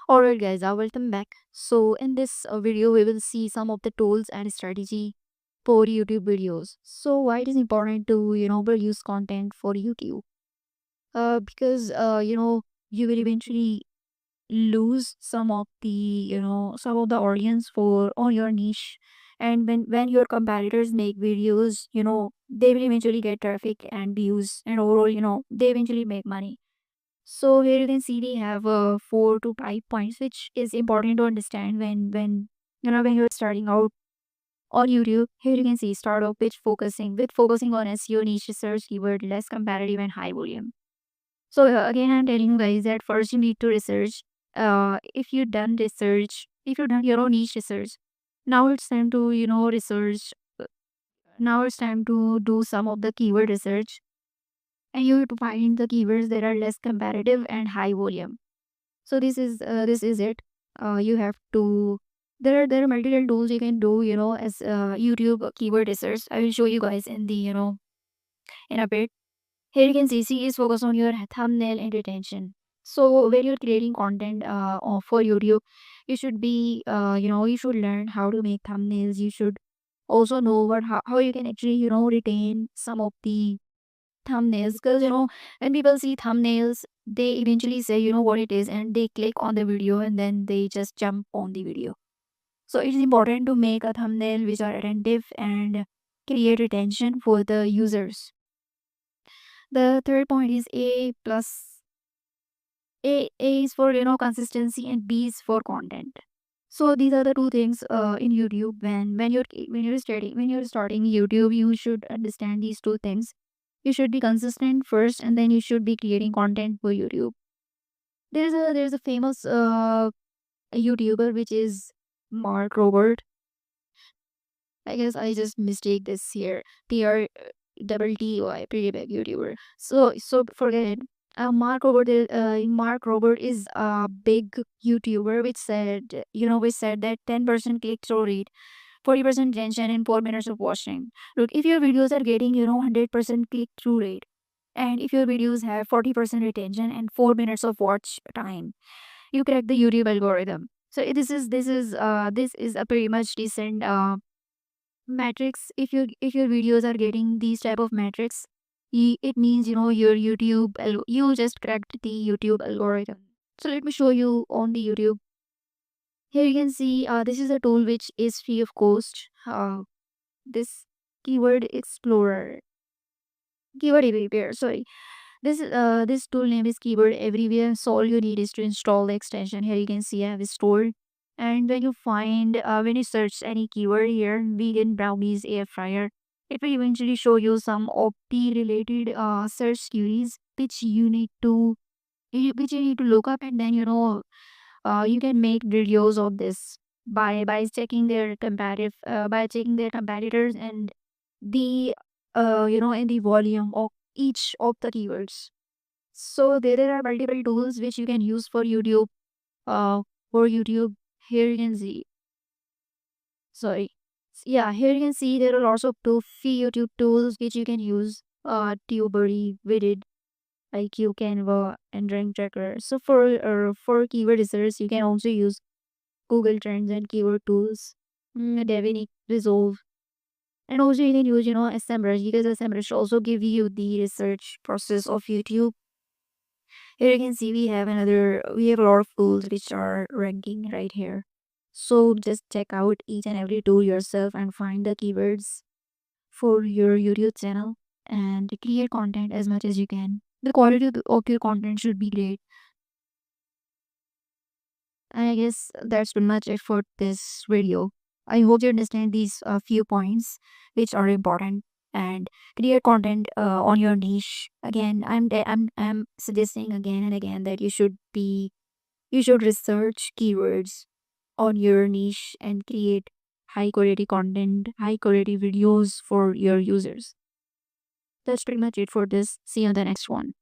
Alright guys, welcome back. So in this video we will see some of the tools and strategy for YouTube videos. So why it is important to produce content for YouTube? Because you will eventually lose some of the audience for on your niche, and when your competitors make videos, they will eventually get traffic and views, and overall they eventually make money. So here you can see they have 4 to 5 points, which is important to understand when you're starting out on YouTube. Here you can see start off with focusing on SEO, niche research, keyword, less competitive and high volume. So again, I'm telling you guys that first you need to research. If you've done your own niche research, now it's time to research. uh, Now it's time to do some of the keyword research, and you have to find the keywords that are less competitive and high volume. So this is it. You have to there are multiple tools you can do, as YouTube keyword research. I will show you guys in the in a bit. Here you can see C is focus on your thumbnail and retention. So when you're creating content for YouTube, you should be you should learn how to make thumbnails. You should also know how you can actually retain some of the thumbnails, because when people see thumbnails, they eventually say what it is, and they click on the video and then they just jump on the video. So it is important to make a thumbnail which are attentive and create retention for the users. The third point is A is for consistency, and B is for content. So these are the two things in YouTube. When you're starting YouTube, you should understand these two things. You should be consistent first, and then you should be creating content for YouTube. There's a famous YouTuber which is Mark Robert. I guess I just mistake this here. PRTTY, pretty big YouTuber. So forget it. Mark Robert is a big YouTuber which said that 10% click through rate, 40% retention in 4 minutes of watching. Look, if your videos are getting 100% click through rate, and if your videos have 40% retention and 4 minutes of watch time, you crack the YouTube algorithm. So this is a pretty much decent metrics. If your videos are getting these type of metrics, it means your you just cracked the YouTube algorithm. So let me show you on the YouTube. Here you can see this is a tool which is free of cost. This keyword explorer, keyword everywhere. Sorry, this tool name is keyword everywhere. So all you need is to install the extension. Here you can see I have installed. And when you search any keyword here, vegan brownies air fryer, it will eventually show you some of the related search queries which you need to look up, and then you can make videos of this by checking their competitors, and the and the volume of each of the keywords. So there are multiple tools which you can use for YouTube. uh for YouTube, here you can see, sorry, yeah, here you can see there are lots of free YouTube tools which you can use. Tubery, Vidid, IQ, Canva, and Rank Tracker. So for keyword research, you can also use Google Trends and keyword tools, Devinic, Resolve, and also you can use SEMrush, because SEMrush also give you the research process of YouTube. Here you can see we have a lot of tools which are ranking right here. So just check out each and every tool yourself and find the keywords for your YouTube channel and create content as much as you can. The quality of your content should be great. I guess that's pretty much it for this video. I hope you understand these few points which are important, and create content on your niche. Again, I'm suggesting again and again that you should research keywords on your niche and create high quality content, high quality videos for your users. That's pretty much it for this. See you on the next one.